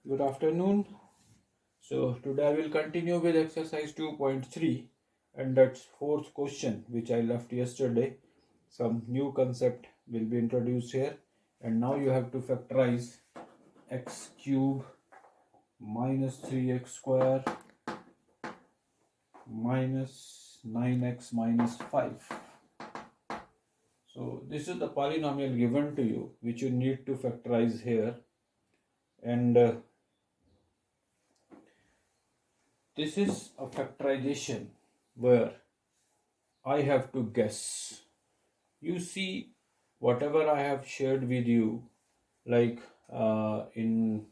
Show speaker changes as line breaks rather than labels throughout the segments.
Good afternoon. So today I will continue with exercise 2.3 and that's fourth question which I left yesterday. Some new concept will be introduced here and now you have to factorize x cube minus 3x square minus 9x minus 5. So this is the polynomial given to you which you need to factorize here and this is a factorization where I have to guess. You see, whatever I have shared with you, like in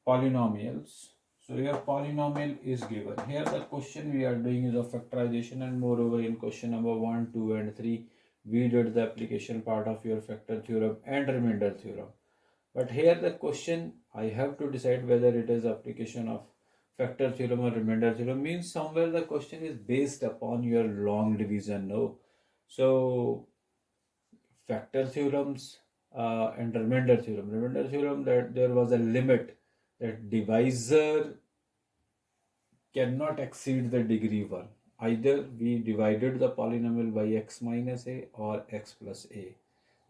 polynomials. So here polynomial is given. Here the question we are doing is of factorization, and moreover in question number 1, 2 and 3, we did the application part of your factor theorem and remainder theorem. But here the question I have to decide whether it is application of factor theorem or remainder theorem, means somewhere the question is based upon your long division. No, so factor theorems and remainder theorem. Remainder theorem, that there was a limit that divisor cannot exceed the degree 1. Either we divided the polynomial by x minus a or x plus a.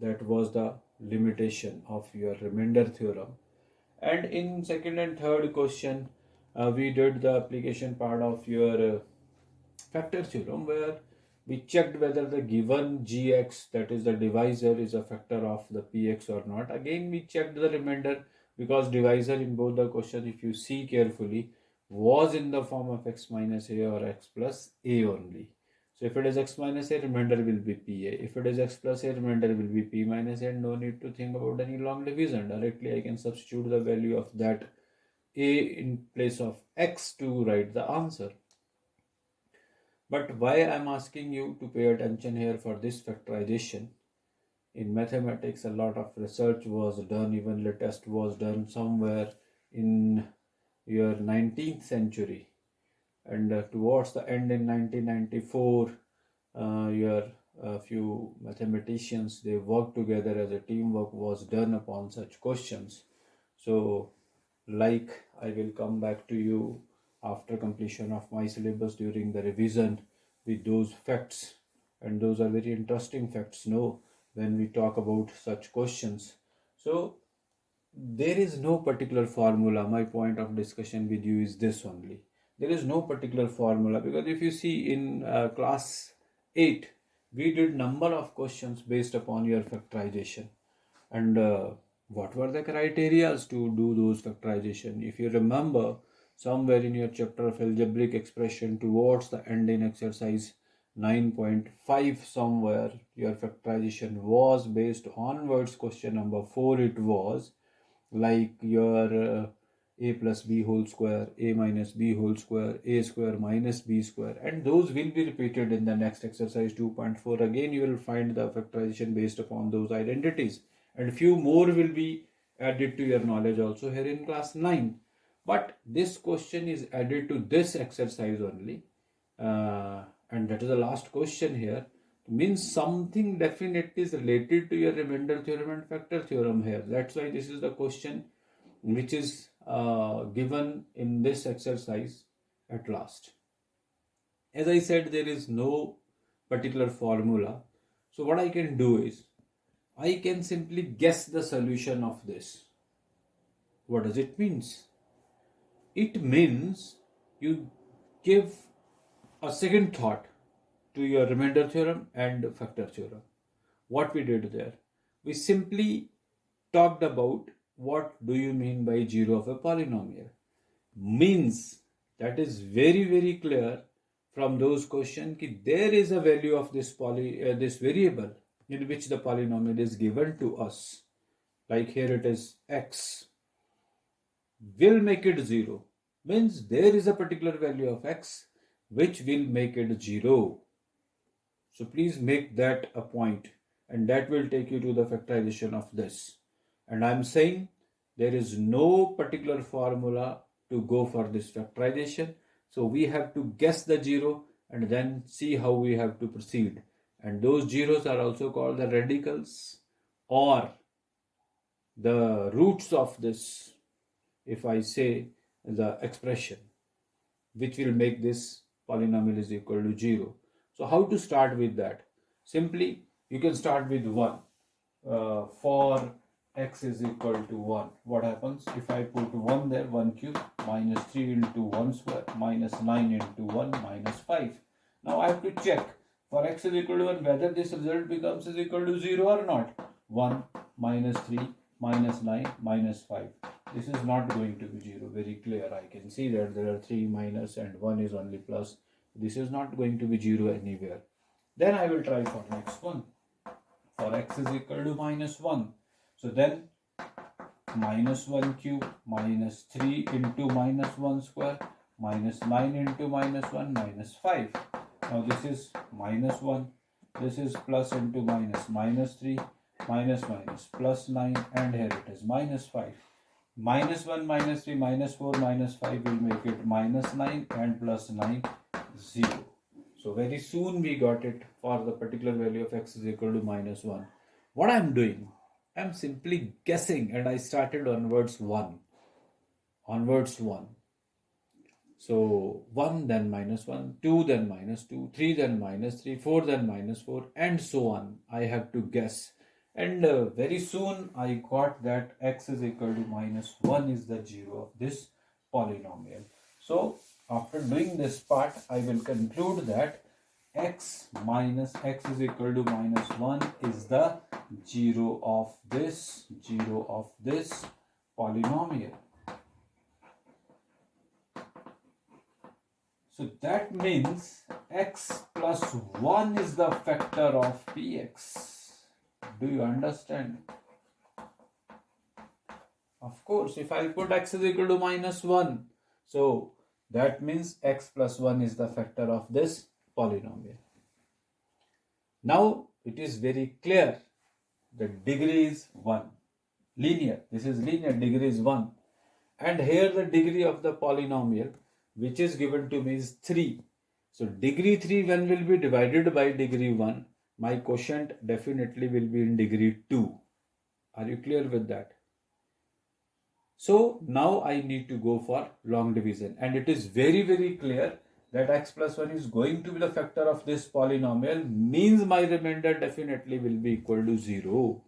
That was the limitation of your remainder theorem. And in second and third question, we did the application part of your factor theorem where we checked whether the given gx, that is the divisor, is a factor of the px or not. Again we checked the remainder because divisor in both the question, if you see carefully, was in the form of x minus a or x plus a only. So if it is x minus a, remainder will be pa. If it is x plus a, remainder will be p minus a, and no need to think about any long division. Directly I can substitute the value of that a in place of x to write the answer. But why I'm asking you to pay attention here for this factorization? In mathematics, a lot of research was done, even latest was done somewhere in your 19th century. And towards the end in 1994, your few mathematicians, they worked together as a teamwork was done upon such questions. So like I will come back to you after completion of my syllabus during the revision with those facts, and those are very interesting facts, no, when we talk about such questions. So there is no particular formula. My point of discussion with you is this only. There is no particular formula, because if you see in class 8 we did number of questions based upon your factorization, and what were the criterias to do those factorization. If you remember, somewhere in your chapter of algebraic expression towards the end in exercise 9.5, somewhere your factorization was based onwards question number 4. It was like your a plus b whole square, a minus b whole square, a square minus b square, and those will be repeated in the next exercise 2.4. Again you will find the factorization based upon those identities, and few more will be added to your knowledge also here in class 9. But this question is added to this exercise only, and that is the last question here. Means something definitely is related to your remainder theorem and factor theorem here. That's why this is the question which is given in this exercise at last. As I said, there is no particular formula. So what I can do is, I can simply guess the solution of this. What does it means? It means you give a second thought to your remainder theorem and factor theorem. What we did there, we simply talked about what do you mean by 0 of a polynomial. Means that is very clear from those questions that there is a value of this this variable in which the polynomial is given to us. Like here it is x, will make it 0, means there is a particular value of x which will make it 0. So please make that a point, and that will take you to the factorization of this. And I'm saying there is no particular formula to go for this factorization. So we have to guess the 0 and then see how we have to proceed. And those zeros are also called the radicals or the roots of this if I say the expression which will make this polynomial is equal to 0. So how to start with that? Simply you can start with 1. For x is equal to 1, what happens if I put 1 there? 1 cube minus 3 into 1 square minus 9 into 1 minus 5. Now I have to check for x is equal to 1 whether this result becomes is equal to 0 or not. 1 minus 3 minus 9 minus 5. This is not going to be 0. Very clear. I can see that there are 3 minus and 1 is only plus. This is not going to be 0 anywhere. Then I will try for next one. For x is equal to minus 1. So then minus 1 cube minus 3 into minus 1 square minus 9 into minus 1 minus 5. Now this is minus 1. This is plus into minus, minus 3 minus minus plus 9, and here it is minus 5. Minus 1 minus 3 minus 4 minus 5 will make it minus 9, and plus 9 0. So very soon we got it for the particular value of x is equal to minus 1. What I am doing, I am simply guessing, and I started onwards 1. Onwards 1. So 1 then minus 1, 2 then minus 2, 3 then minus 3, 4 then minus 4, and so on. I have to guess. And very soon I got that x is equal to minus 1 is the 0 of this polynomial. So after doing this part, I will conclude that x minus x is equal to minus 1 is the 0 of this polynomial. So that means x plus 1 is the factor of px. Do you understand? Of course, if I put x is equal to minus 1, so that means x plus 1 is the factor of this polynomial. Now it is very clear. The degree is 1. Linear. This is linear. Degree is 1. And here the degree of the polynomial which is given to me is 3. So degree 3 when will be divided by degree 1, my quotient definitely will be in degree 2. Are you clear with that? So now I need to go for long division, and it is very clear that x plus 1 is going to be the factor of this polynomial, means my remainder definitely will be equal to 0.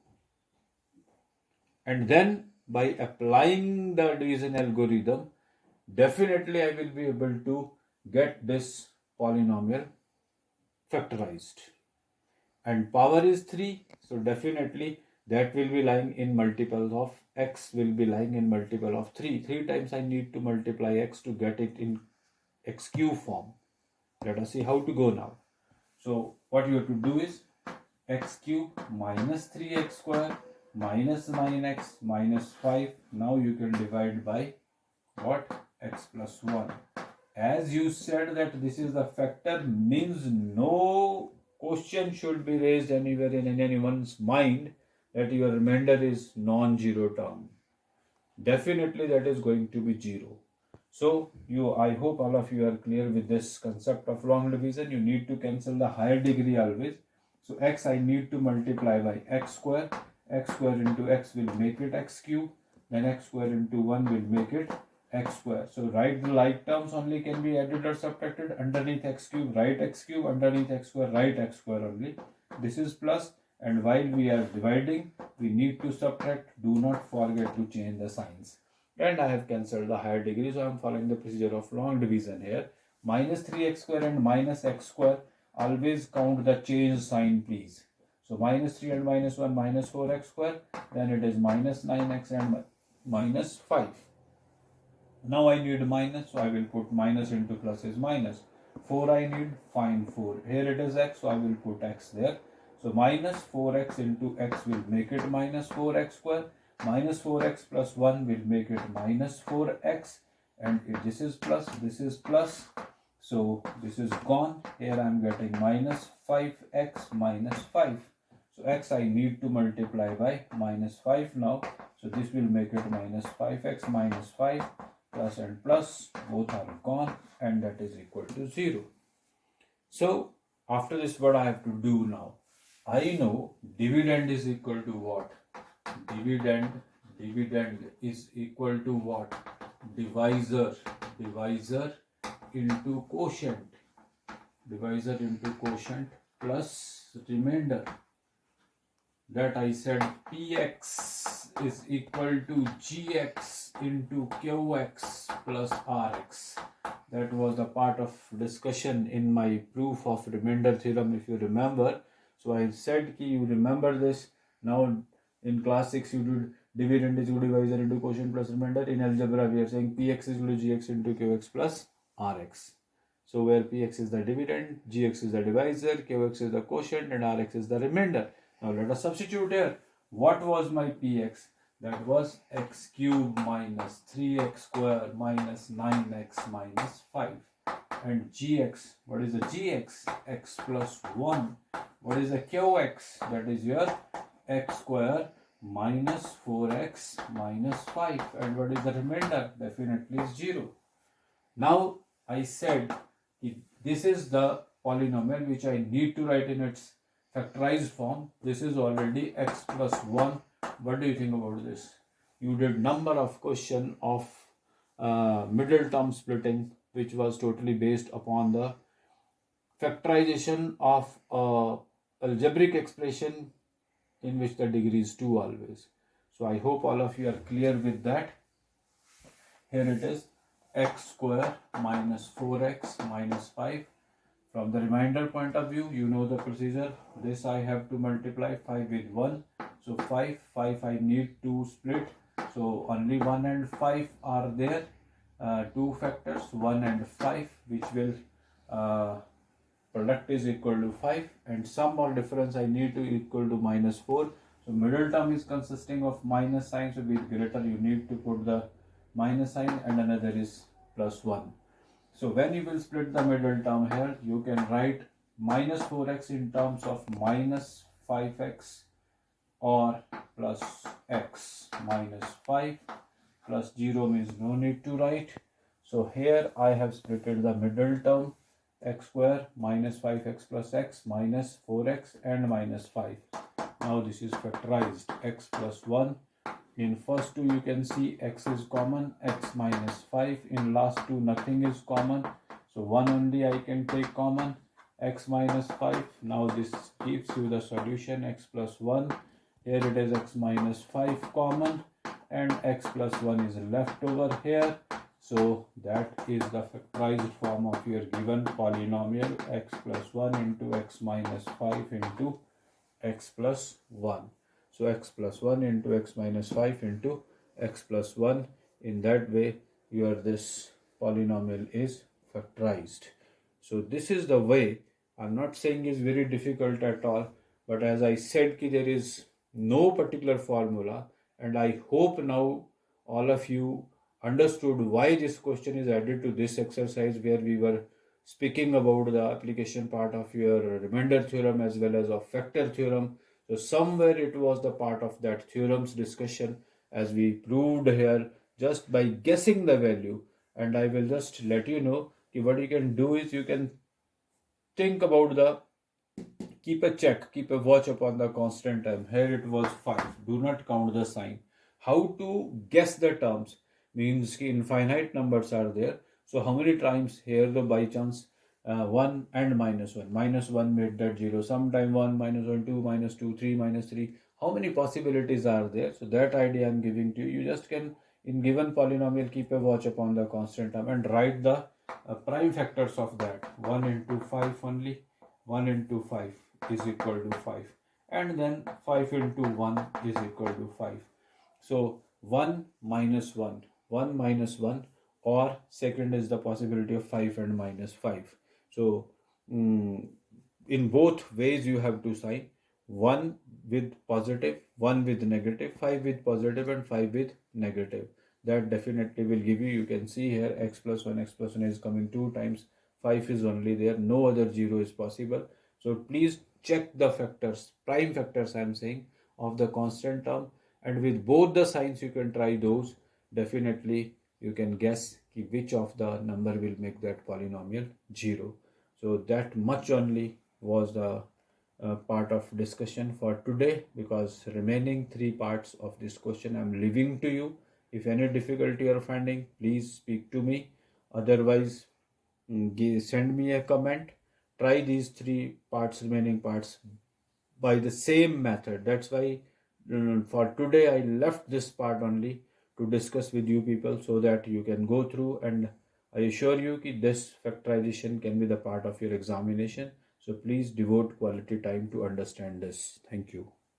And then by applying the division algorithm, definitely I will be able to get this polynomial factorized. And power is 3, so definitely that will be lying in multiples of x will be lying in multiple of 3. 3 times I need to multiply x to get it in x cube form. Let us see how to go now. So what you have to do is x cube minus 3x square minus 9x minus 5. Now you can divide by what? X plus 1. As you said that this is the factor, means no question should be raised anywhere in anyone's mind that your remainder is non-zero term. Definitely that is going to be 0. So I hope all of you are clear with this concept of long division. You need to cancel the higher degree always. So x I need to multiply by x square. X square into x will make it x cube. Then x square into 1 will make it x square. So write the like terms only can be added or subtracted. Underneath x cube, write x cube. Underneath x square, write x square only. This is plus, and while we are dividing, we need to subtract. Do not forget to change the signs. And I have cancelled the higher degree, so I am following the procedure of long division here. Minus 3x square and minus x square. Always count the change sign, please. So minus 3 and minus 1, minus 4x square. Then it is minus 9x and minus 5. Now I need minus, so I will put minus into plus is minus. 4 I need, find 4. Here it is x, so I will put x there. So minus 4x into x will make it minus 4x square. Minus 4x plus 1 will make it minus 4x. And if this is plus, so this is gone. Here I am getting minus 5x minus 5. So x I need to multiply by minus 5 now. So this will make it minus 5x minus 5. Plus and plus both are gone, and that is equal to 0. So after this, what I have to do now? I know dividend is equal to what? Dividend dividend is equal to what? Divisor into quotient, divisor into quotient plus remainder. That I said Px is equal to Gx into Qx plus Rx. That was the part of discussion in my proof of remainder theorem, if you remember. So I said you remember this. Now in class 6 you did dividend is equal to divisor into quotient plus remainder. In algebra we are saying Px is equal to Gx into Qx plus Rx. So where Px is the dividend, Gx is the divisor, Qx is the quotient and Rx is the remainder. Now let us substitute here. What was my Px? That was x cube minus 3x square minus 9x minus 5. And Gx, what is the Gx? X plus 1. What is the Qx? That is your x square minus 4x minus 5. And what is the remainder? Definitely is 0. Now I said this is the polynomial which I need to write in its factorized form. This is already x plus 1. What do you think about this? You did number of question of middle term splitting, which was totally based upon the factorization of algebraic expression in which the degree is 2 always. So I hope all of you are clear with that. Here it is, x square minus 4x minus 5. From the remainder point of view, you know the procedure. This I have to multiply 5 with 1. So 5 I need to split. So only 1 and 5 are there. Two factors, 1 and 5, which will product is equal to 5. And sum or difference I need to equal to minus 4. So middle term is consisting of minus sign. So with greater you need to put the minus sign and another is plus 1. So when you will split the middle term here, you can write minus 4x in terms of minus 5x or plus x minus 5 plus 0 means no need to write. So here I have splitted the middle term, x square minus 5x plus x minus 4x and minus 5. Now this is factorized, x plus 1. In first two you can see x is common, x minus 5. In last two nothing is common. So 1 only I can take common, x minus 5. Now this gives you the solution, x plus 1. Here it is x minus 5 common and x plus 1 is left over here. So that is the factorized form of your given polynomial, x plus 1 into x minus 5 into x plus 1. So x plus 1 into x minus 5 into x plus 1. In that way, your this polynomial is factorized. So this is the way. I'm not saying is very difficult at all, but as I said, there is no particular formula, and I hope now all of you understood why this question is added to this exercise, where we were speaking about the application part of your remainder theorem as well as of factor theorem. So somewhere it was the part of that theorem's discussion, as we proved here just by guessing the value. And I will just let you know what you can do is you can think about the keep a check, keep a watch upon the constant term. Here it was 5. Do not count the sign. How to guess the terms means infinite numbers are there. So how many times here the by chance 1 and minus 1. Minus 1 made that 0. Sometime 1, minus 1, 2, minus 2, 3, minus 3. How many possibilities are there? So that idea I am giving to you. You just can, in given polynomial, keep a watch upon the constant term and write the prime factors of that. 1 into 5 only. 1 into 5 is equal to 5. And then 5 into 1 is equal to 5. So 1 minus 1. 1 minus 1, or second is the possibility of 5 and minus 5. So in both ways you have to sign, 1 with positive, 1 with negative, 5 with positive and 5 with negative. That definitely will give you, you can see here x plus 1 is coming 2 times, 5 is only there, no other 0 is possible. So please check the factors, prime factors I am saying, of the constant term, and with both the signs you can try those. Definitely you can guess which of the number will make that polynomial 0. So that much only was the part of discussion for today, because remaining three parts of this question I'm leaving to you. If any difficulty you're finding, please speak to me. Otherwise, send me a comment. Try these three parts, remaining parts, by the same method. That's why for today I left this part only to discuss with you people, so that you can go through, and I assure you that this factorization can be the part of your examination. So please devote quality time to understand this. Thank you.